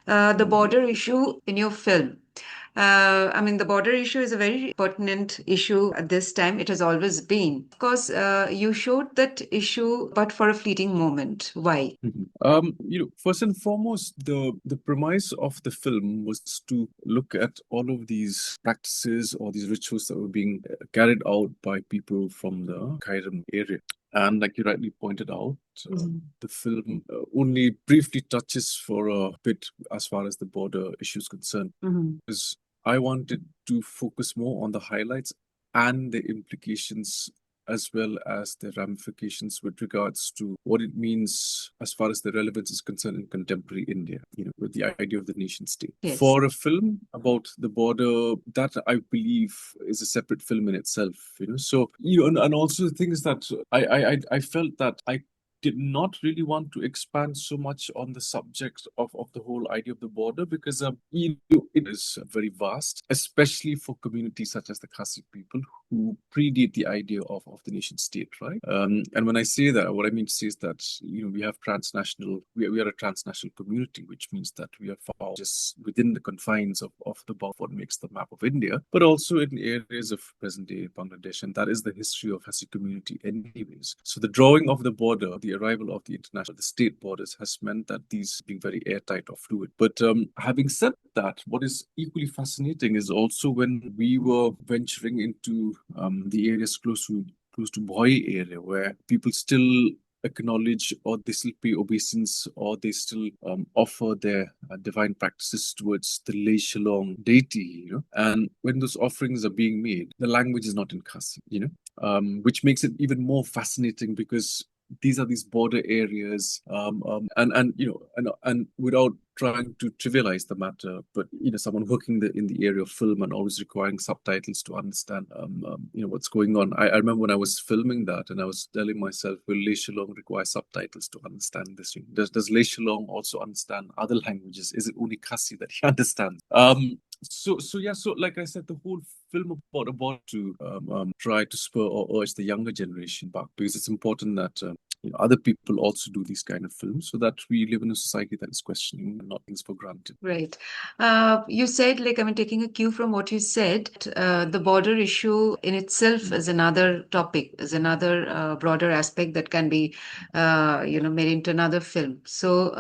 the border issue in your film. I mean, the border issue is a very pertinent issue at this time. It has always been. Of course, you showed that issue, but for a fleeting moment. Why? First and foremost, the premise of the film was to look at all of these practices or these rituals that were being carried out by people from the Kairam area. And like you rightly pointed out, the film only briefly touches for a bit as far as the border issue is concerned. Because I wanted to focus more on the highlights and the implications as well as the ramifications with regards to what it means as far as the relevance is concerned in contemporary India, with the idea of the nation state. Yes. For a film about the border, that I believe is a separate film in itself, So, and also the thing is that I felt that I did not really want to expand so much on the subject of the whole idea of the border because it is very vast, especially for communities such as the Khasi people who predate the idea of the nation state, right? And when I say that, what I mean to say is that we have we are a transnational community, which means that we are found just within the confines of the what makes the map of India, but also in areas of present-day Bangladesh, and that is the history of Khasi community, anyways. So the drawing of the border, the arrival of the state borders has meant that these being very airtight or fluid. But having said that, what is equally fascinating is also when we were venturing into the areas close to Bhoi area, where people still acknowledge or they still pay obeisance or they still offer their divine practices towards the Lei Shalong deity, and when those offerings are being made, the language is not in Khasi, which makes it even more fascinating because these are these border areas, and without trying to trivialize the matter, but someone working in the area of film and always requiring subtitles to understand, what's going on. I remember when I was filming that, and I was telling myself, will Lei Shalong require subtitles to understand this? Does Lei Shalong also understand other languages? Is it only Khasi that he understands? So like I said, the whole film about to try to spur or urge the younger generation back, because it's important that other people also do these kind of films, so that we live in a society that is questioning and not things for granted. Right. You said, taking a cue from what you said, the border issue in itself is another topic, is another broader aspect that can be, made into another film. So,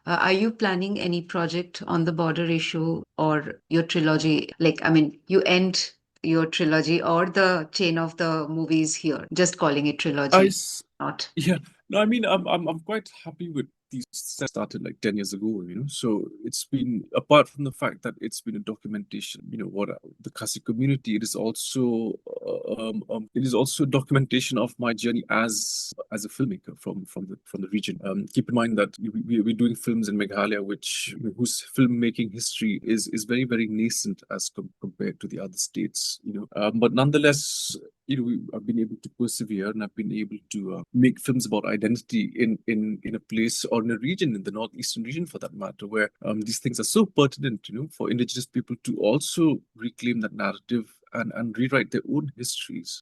are you planning any project on the border issue or your trilogy? You end your trilogy or the chain of the movies here, just calling it trilogy, not. Yeah, no, I mean, I'm quite happy with these sets started like 10 years ago, So it's been, apart from the fact that it's been a documentation, what the Khasi community, it is also documentation of my journey as a filmmaker from the region. Keep in mind that we're doing films in Meghalaya, whose filmmaking history is very, very nascent as compared to the other states, But nonetheless, I've been able to persevere, and I've been able to make films about identity in a place or in a region, in the northeastern region for that matter, where these things are so pertinent, for indigenous people to also reclaim that narrative and rewrite their own histories.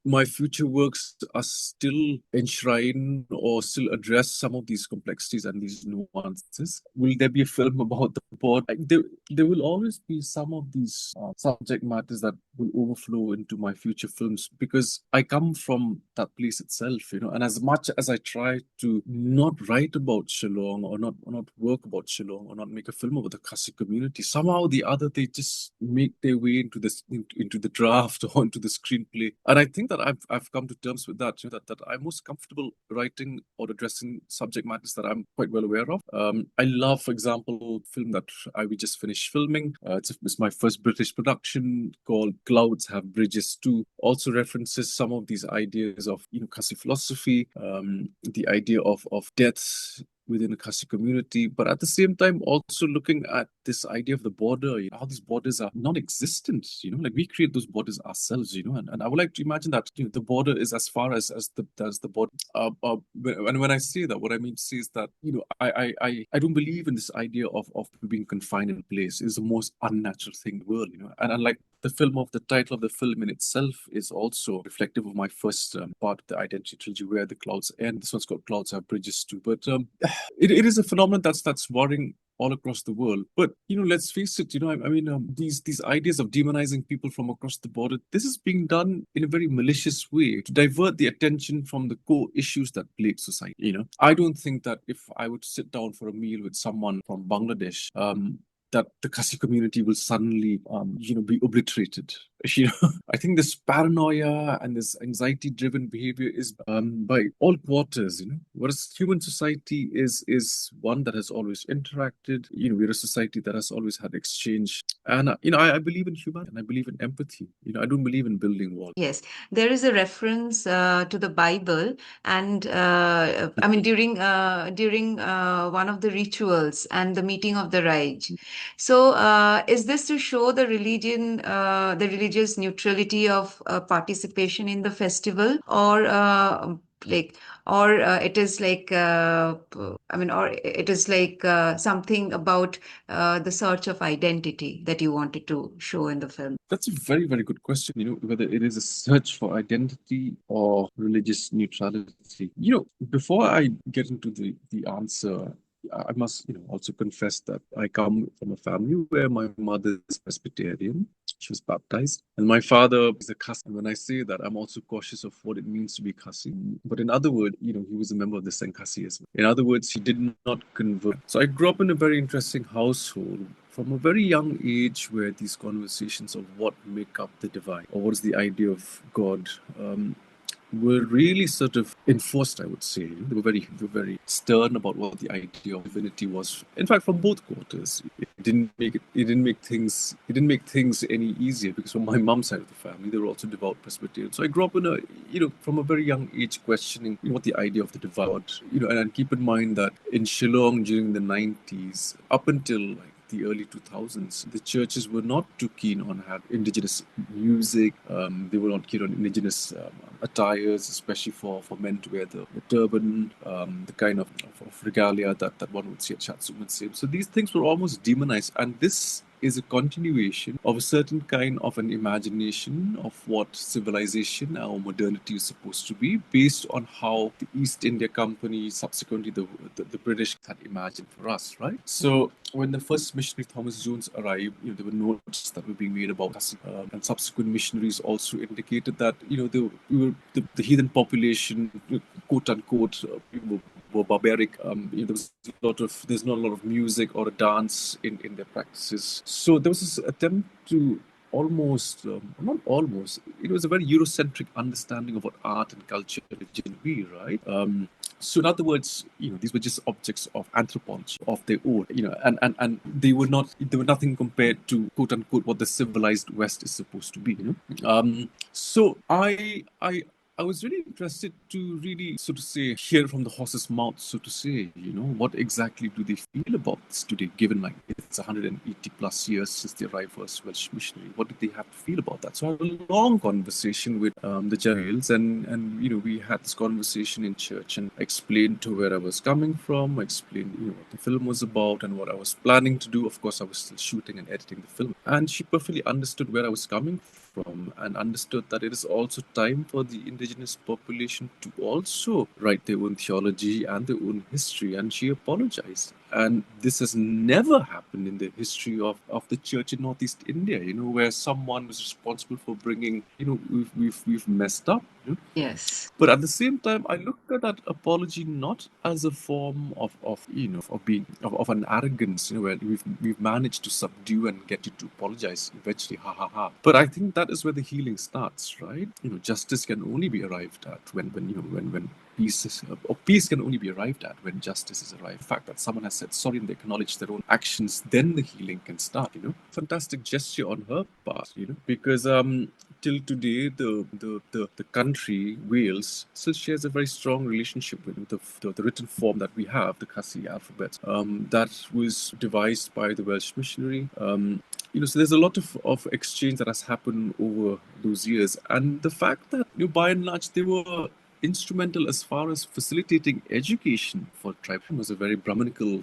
My future works are still enshrine or still address some of these complexities and these nuances. Will there be a film about the board? There will always be some of these subject matters that will overflow into my future films, because I come from that place itself, and as much as I try to not write about Shillong or not work about Shillong or not make a film about the Khasi community, somehow or the other they just make their way into the draft or into the screenplay. And I think that I've come to terms with that, that I'm most comfortable writing or addressing subject matters that I'm quite well aware of. I love, for example, a film that we just finished filming. It's my first British production called Clouds Have Bridges Too. Also references some of these ideas of Khasi philosophy, the idea of death within the Khasi community, but at the same time also looking at this idea of the border, how these borders are non-existent, like we create those borders ourselves, and I would like to imagine that the border is as far as the border. When I say that, what I mean to say is that I don't believe in this idea of being confined in a place. It's the most unnatural thing in the world, and unlike the title of the film in itself is also reflective of my first part of the identity trilogy, where the clouds end. This one's called Clouds Have Bridges Too. But it is a phenomenon that's worrying all across the world. But let's face it. These ideas of demonizing people from across the border, this is being done in a very malicious way to divert the attention from the core issues that plague society. I don't think that if I were to sit down for a meal with someone from Bangladesh, that the Khasi community will suddenly, be obliterated. I think this paranoia and this anxiety-driven behavior is by all quarters. Whereas human society is one that has always interacted. We're a society that has always had exchange, and I believe in humanity and I believe in empathy. I don't believe in building walls. Yes, there is a reference to the Bible, and I mean during one of the rituals and the meeting of the Raj. So, is this to show the the religious neutrality of participation in the festival, or like, or it is like, or it is like something about the search of identity that you wanted to show in the film? That's a very, very good question. Whether it is a search for identity or religious neutrality. Before I get into the answer, I must, also confess that I come from a family where my mother is Presbyterian. She was baptized, and my father is a Khasi. And when I say that, I'm also cautious of what it means to be Khasi. But in other words, he was a member of the Syncretism as well. In other words, he did not convert. So I grew up in a very interesting household from a very young age, where these conversations of what make up the divine, or what is the idea of God, were really sort of enforced, I would say. They were very stern about what the idea of divinity was. In fact, from both quarters, it didn't make things any easier, because from my mom's side of the family, they were also devout Presbyterian. So I grew up in from a very young age, questioning what the idea of the divine, and keep in mind that in Shillong during the 90s, up until like the early 2000s, the churches were not too keen on having indigenous music. They were not keen on indigenous attires, especially for men to wear the turban, the kind of regalia that one would see at Chatsuman. So these things were almost demonized, and this is a continuation of a certain kind of an imagination of what civilization or modernity is supposed to be, based on how the East India Company, subsequently the British, had imagined for us, right? So when the first missionary Thomas Jones arrived, there were notes that were being made about Khasi, and subsequent missionaries also indicated that the heathen population, quote unquote, were barbaric. There's not a lot of music or a dance in their practices. So there was this attempt to not almost, it was a very Eurocentric understanding of what art and culture should be, right? So in other words, these were just objects of anthropology of their own, and they were nothing compared to, quote unquote, what the civilized West is supposed to be. So I was really interested to really, so to say, hear from the horse's mouth, so to say, what exactly do they feel about this today, given like it's 180 plus years since they arrived first Welsh missionary. What did they have to feel about that? So I had a long conversation with the Jails, and we had this conversation in church, and I explained to where I was coming from, I explained what the film was about and what I was planning to do. Of course, I was still shooting and editing the film, and she perfectly understood where I was coming from, and understood that it is also time for the indigenous population to also write their own theology and their own history, and she apologized. And this has never happened in the history of the church in Northeast India, where someone was responsible for bringing, we've messed up. Yes. But at the same time, I looked at that apology not as a form of an arrogance, where we've managed to subdue and get you to apologize eventually, ha ha ha. But I think that is where the healing starts, right? Justice can only be arrived at when peace can only be arrived at when justice is arrived. The fact that someone has said sorry and they acknowledge their own actions, then the healing can start. Fantastic gesture on her part. Because till today, the country Wales still shares a very strong relationship with the written form that we have, the Khasi alphabet, that was devised by the Welsh missionary. So there's a lot of exchange that has happened over those years, and the fact that by and large they were instrumental as far as facilitating education for tribes. It was a very Brahminical,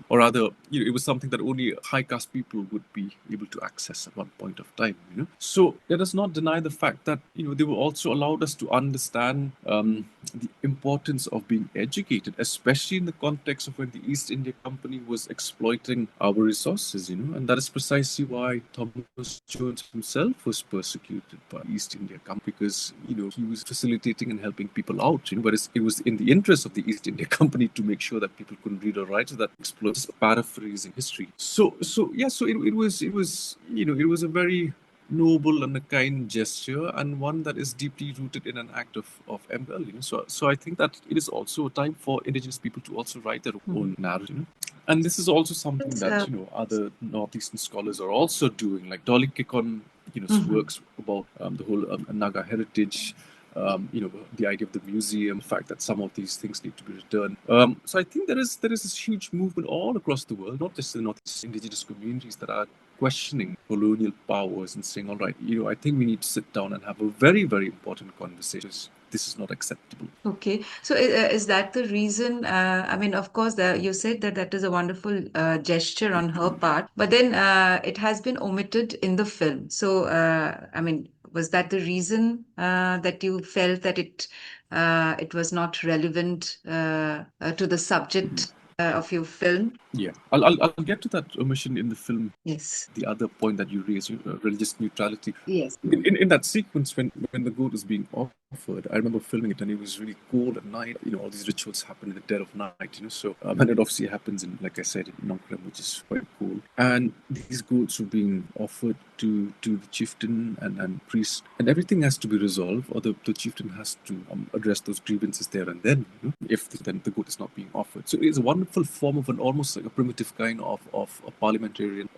or rather, it was something that only high caste people would be able to access at one point of time. So let us not deny the fact that they were also allowed us to understand the importance of being educated, especially in the context of when the East India Company was exploiting our resources. And that is precisely why Thomas Jones himself was persecuted by East India Company, because he was facilitating and helping people out. Whereas it was in the interest of the East India Company to make sure that people couldn't read or write, so that exploits paraphrasing history. So it was a very noble and a kind gesture, and one that is deeply rooted in an act of empathy. So I think that it is also a time for indigenous people to also write their own narrative. And this is also something that other northeastern scholars are also doing, like Dolly Kekon, works about the whole Naga heritage. The idea of the museum, the fact that some of these things need to be returned. So I think there is this huge movement all across the world, not just in the Northeast indigenous communities, that are questioning colonial powers and saying, all right, I think we need to sit down and have a very, very important conversation. This is not acceptable. Okay, so is that the reason? I mean, of course, you said that is a wonderful gesture on her part, but then it has been omitted in the film. So, I mean, was that the reason that you felt that it was not relevant to the subject of your film? Yeah, I'll get to that omission in the film. Yes. The other point that you raised, religious neutrality. Yes. In that sequence, when the goat was being offered, I remember filming it, and it was really cold at night. All these rituals happen in the dead of night. So and it obviously happens in, like I said, in Nongkrem, which is quite cool. And these goats were being offered to the chieftain and priest, and everything has to be resolved, or the chieftain has to address those grievances there and then. If then the goat is not being offered, so it is a wonderful form of an almost like a primitive kind of a parliamentarian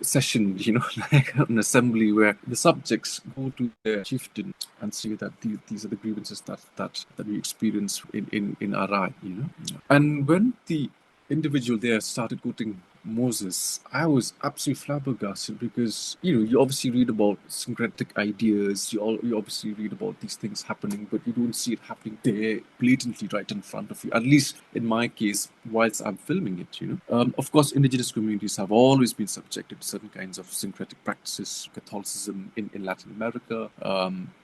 session, like an assembly where the subjects go to their chieftain and say that these are the grievances that we experience in our right, And when the individual there started quoting Moses, I was absolutely flabbergasted, because you obviously read about syncretic ideas, you obviously read about these things happening, but you don't see it happening there blatantly right in front of you. At least in my case, whilst I'm filming it, Of course, indigenous communities have always been subjected to certain kinds of syncretic practices, Catholicism in Latin America,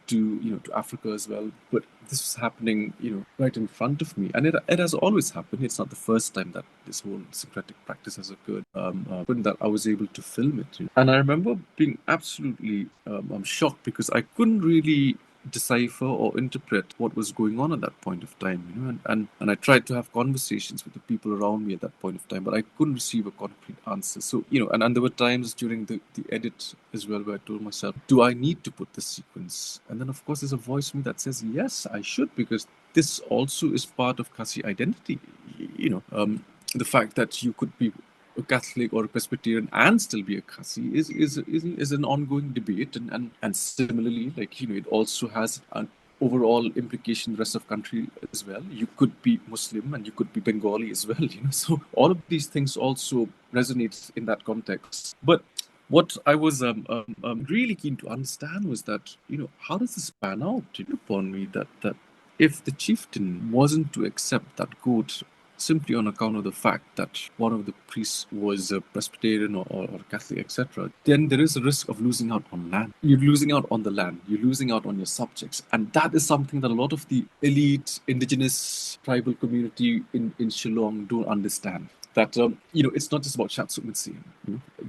to Africa as well. But this was happening, right in front of me, and it has always happened. It's not the first time that this whole syncretic practice has occurred. But that I was able to film it, and I remember being absolutely shocked, because I couldn't really decipher or interpret what was going on at that point of time, and I tried to have conversations with the people around me at that point of time, but I couldn't receive a concrete answer. So and there were times during the edit as well where I told myself, do I need to put this sequence? And then of course there's a voice in me that says, yes, I should, because this also is part of Khasi identity. The fact that you could be a Catholic or a Presbyterian and still be a Khasi is an ongoing debate, and similarly, like it also has an overall implication in the rest of country as well. You could be Muslim and you could be Bengali as well, So all of these things also resonate in that context. But what I was really keen to understand was that how does this pan out upon me, that if the chieftain wasn't to accept that goat simply on account of the fact that one of the priests was a Presbyterian or Catholic, etc., then there is a risk of losing out on land. You're losing out on the land. You're losing out on your subjects. And that is something that a lot of the elite, indigenous, tribal community in Shillong don't understand. That, it's not just about Shatsumutsi.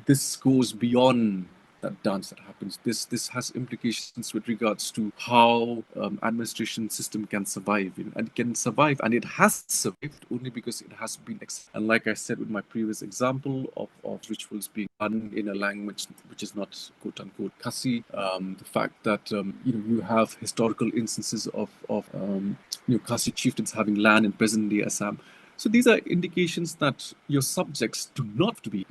This goes beyond that dance that happens. This has implications with regards to how administration system can survive, and it can survive, and it has survived only because it has been. And like I said with my previous example of rituals being done in a language which is not quote unquote Khasi, the fact that you have historical instances of Khasi chieftains having land in present-day Assam. So these are indications that your subjects do not have to be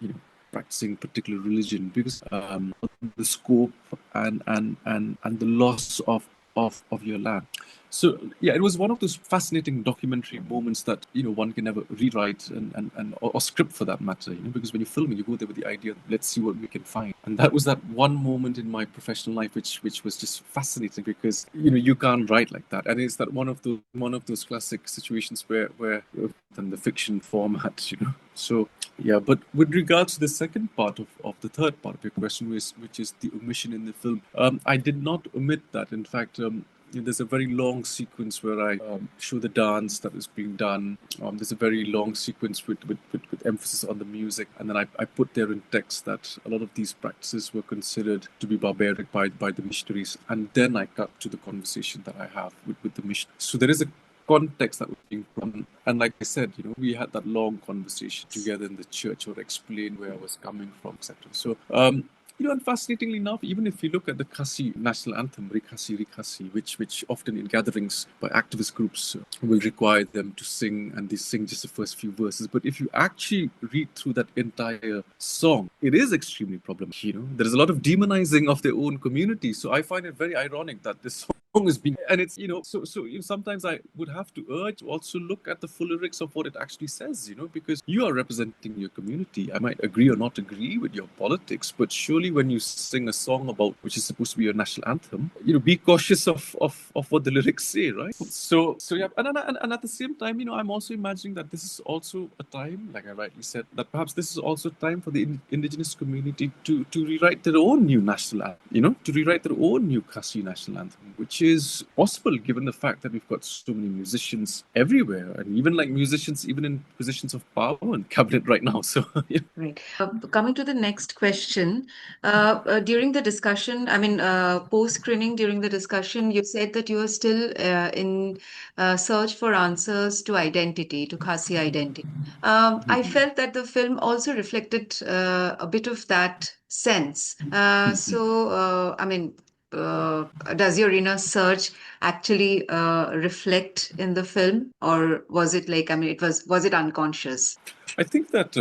practicing particular religion, because the scope and the loss of your land. So yeah, it was one of those fascinating documentary moments that one can never rewrite or script for that matter. Because when you're filming, you go there with the idea, let's see what we can find. And that was that one moment in my professional life which was just fascinating because you can't write like that, and it's that one of those classic situations where in the fiction format. So yeah, but with regards to the second part of the third part of your question, which is the omission in the film, I did not omit that. In fact, there's a very long sequence where I show the dance that is being done. There's a very long sequence with emphasis on the music, and then I put there in text that a lot of these practices were considered to be barbaric by the missionaries, and then I cut to the conversation that I have with the missionaries. So there is a context that was being done, and like I said, we had that long conversation together in the church or explain where I was coming from, etc. So and fascinatingly enough, even if you look at the Khasi national anthem, Rikhasi Rikhasi, which often in gatherings by activist groups will require them to sing, and they sing just the first few verses. But if you actually read through that entire song, it is extremely problematic. There is a lot of demonizing of their own community. So I find it very ironic that this song is being, and it's so sometimes I would have to urge also look at the full lyrics of what it actually says, because you are representing your community. I might agree or not agree with your politics, but surely when you sing a song about which is supposed to be your national anthem, be cautious of what the lyrics say, right? So yeah, and at the same time, I'm also imagining that this is also a time, like I rightly said, that perhaps this is also a time for the indigenous community to rewrite their own new national anthem, to rewrite their own new Khasi national anthem, which is possible given the fact that we've got so many musicians everywhere, and even like musicians even in positions of power in cabinet right now. So yeah. Right. Coming to the next question, during the discussion, I mean, post-screening, during the discussion, you said that you are still in search for answers to identity, to Khasi identity. I felt that the film also reflected a bit of that sense. I mean, does your inner search actually reflect in the film, or was it like, I mean, was it unconscious? I think that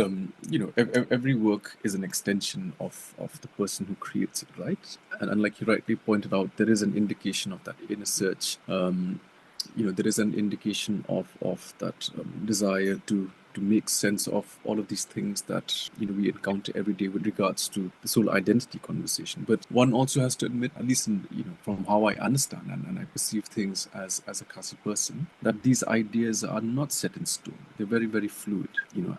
every work is an extension of the person who creates it, right? And like you rightly pointed out, there is an indication of that inner search. There is an indication of that desire to make sense of all of these things that we encounter every day with regards to this whole identity conversation. But one also has to admit, at least from how I understand and I perceive things as a Khasi person, that these ideas are not set in stone. They're very, very fluid,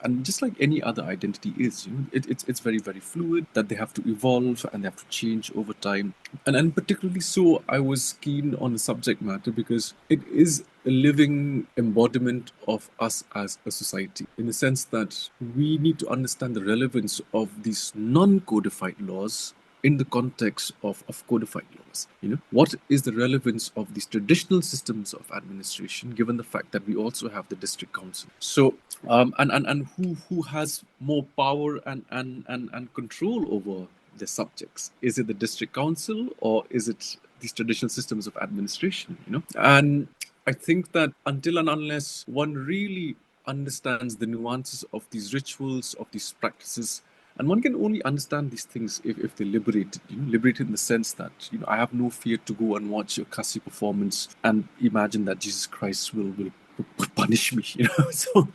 and just like any other identity is, it's very, very fluid, that they have to evolve and they have to change over time. And particularly so, I was keen on the subject matter because it is a living embodiment of us as a society, in the sense that we need to understand the relevance of these non-codified laws in the context of codified laws. What is the relevance of these traditional systems of administration, given the fact that we also have the district council? So, and who has more power and control over the subjects? Is it the district council, or is it these traditional systems of administration? And I think that until and unless one really understands the nuances of these rituals, of these practices, and one can only understand these things if they're liberated, liberated in the sense that, I have no fear to go and watch a Khasi performance and imagine that Jesus Christ will punish me, So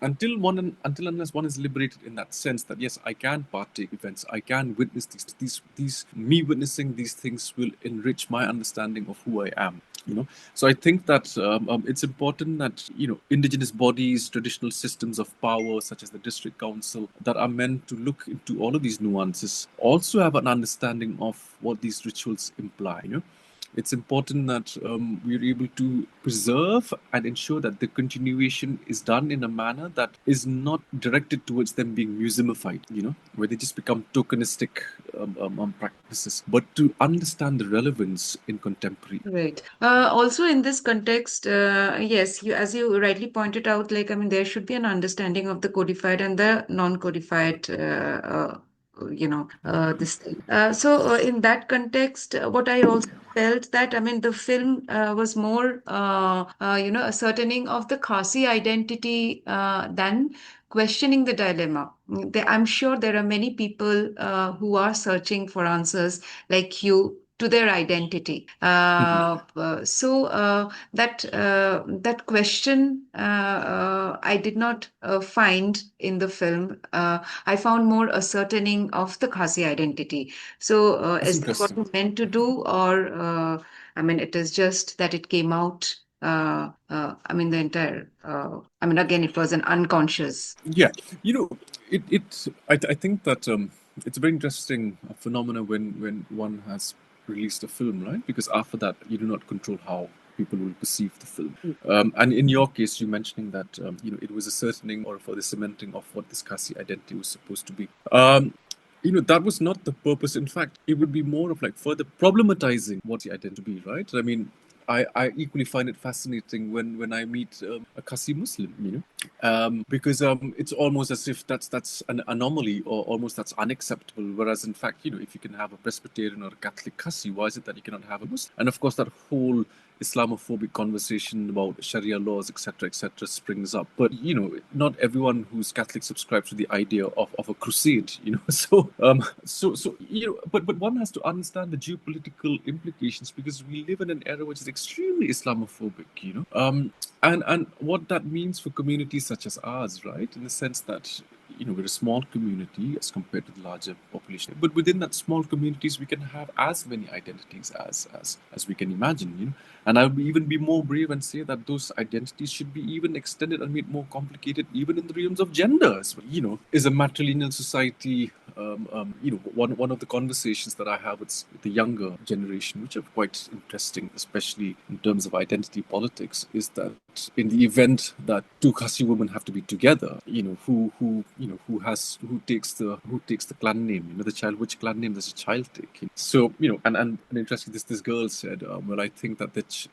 until unless one is liberated in that sense that yes, I can partake events, I can witness these me witnessing these things will enrich my understanding of who I am. So I think that it's important that indigenous bodies, traditional systems of power such as the district council that are meant to look into all of these nuances also have an understanding of what these rituals imply. It's important that we're able to preserve and ensure that the continuation is done in a manner that is not directed towards them being museumified, where they just become tokenistic practices, but to understand the relevance in contemporary. Right. Also, in this context, yes, as you rightly pointed out, like, I mean, there should be an understanding of the codified and the non-codified, this thing. So, in that context, what I also felt that, I mean, the film was more, ascertaining of the Khasi identity than questioning the dilemma. I'm sure there are many people who are searching for answers like you to their identity. So that question I did not find in the film. I found more ascertaining of the Khasi identity. So That's is that what interesting. you meant to do, or I mean, it is just that it came out. I mean, the entire. I mean, again, it was an unconscious. Yeah, you know, I think that it's a very interesting phenomena when one has released a film, right? Because after that, you do not control how people will perceive the film. And in your case, you mentioning that it was a certain or for the cementing of what this Khasi identity was supposed to be. That was not the purpose. In fact, it would be more of like further problematizing what the identity be, right? I mean, I equally find it fascinating when I meet a Khasi Muslim, because it's almost as if that's an anomaly or almost that's unacceptable. Whereas in fact, if you can have a Presbyterian or a Catholic Khasi, why is it that you cannot have a Muslim? And of course, that whole Islamophobic conversation about Sharia laws, etc., springs up. But not everyone who's Catholic subscribes to the idea of a crusade. But one has to understand the geopolitical implications because we live in an era which is extremely Islamophobic. And what that means for communities such as ours, right? In the sense that we're a small community as compared to the larger population. But within that small communities, we can have as many identities as we can imagine. And I would even be more brave and say that those identities should be even extended and made more complicated, even in the realms of gender as well. Is a matrilineal society. One of the conversations that I have with the younger generation, which are quite interesting, especially in terms of identity politics, is that in the event that two Khasi women have to be together, who takes the clan name, the child, which clan name does the child take? So, and interesting, this girl said, well, I think that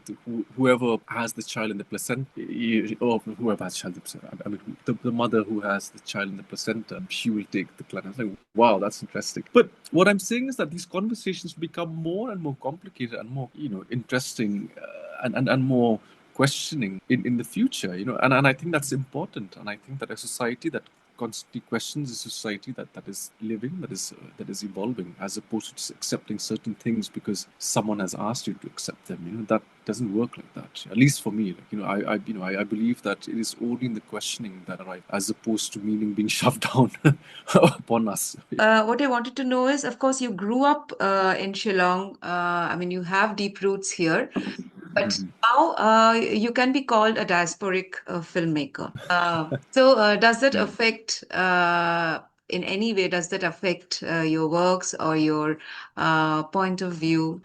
whoever has the child in the placenta, or whoever has child in the placenta, I mean, the mother who has the child in the placenta, she will take the clan. I was like, wow, that's interesting. But what I'm saying is that these conversations become more and more complicated and more, interesting and more questioning in the future, and I think that's important. And I think that a society that constantly questions a society that is living, that is evolving, as opposed to just accepting certain things because someone has asked you to accept them. That doesn't work like that. At least for me, I believe that it is only in the questioning that arrive, as opposed to meaning being shoved down upon us. What I wanted to know is, of course, you grew up in Shillong. I mean, you have deep roots here, but now you can be called a diasporic filmmaker. So does that affect, in any way, does that affect your works or your point of view?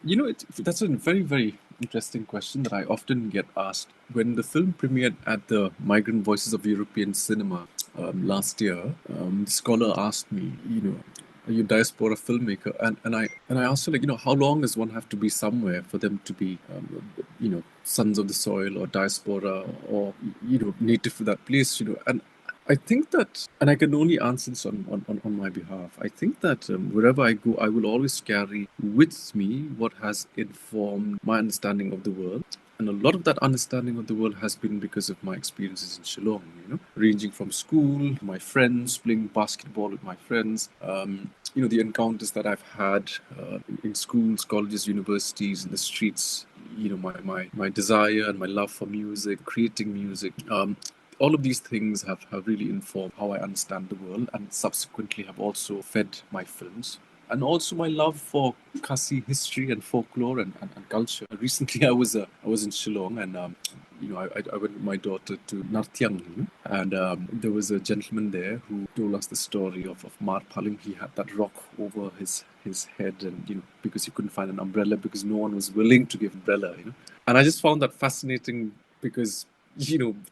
That's a very, very interesting question that I often get asked. When the film premiered at the Migrant Voices of European Cinema last year, the scholar asked me, are you a diaspora filmmaker? And I asked her, how long does one have to be somewhere for them to be, sons of the soil or diaspora or, native to that place, And I think that, and I can only answer this on my behalf, I think that wherever I go, I will always carry with me what has informed my understanding of the world. And a lot of that understanding of the world has been because of my experiences in Shillong, ranging from school, my friends, playing basketball with my friends, the encounters that I've had in schools, colleges, universities, in the streets, my desire and my love for music, creating music. All of these things have really informed how I understand the world and subsequently have also fed my films. And also my love for Khasi history and folklore and culture. Recently, I was in Shillong and I went with my daughter to Nartyang, and there was a gentleman there who told us the story of Mar Paling. He had that rock over his head, and because he couldn't find an umbrella because no one was willing to give umbrella, And I just found that fascinating because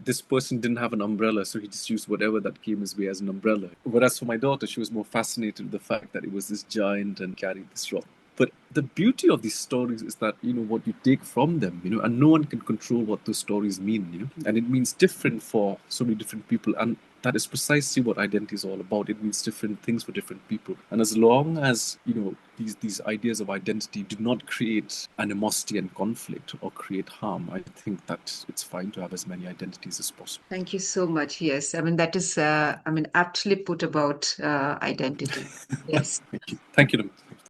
this person didn't have an umbrella, so he just used whatever that came his way as an umbrella. Whereas for my daughter, she was more fascinated with the fact that it was this giant and carried this rock. But the beauty of these stories is that, what you take from them, and no one can control what those stories mean, And it means different for so many different people. And that is precisely what identity is all about. It means different things for different people. And as long as, these ideas of identity do not create animosity and conflict or create harm, I think that it's fine to have as many identities as possible. Thank you so much. Yes, I mean, that is, aptly put about identity. Yes. Thank you. Thank you.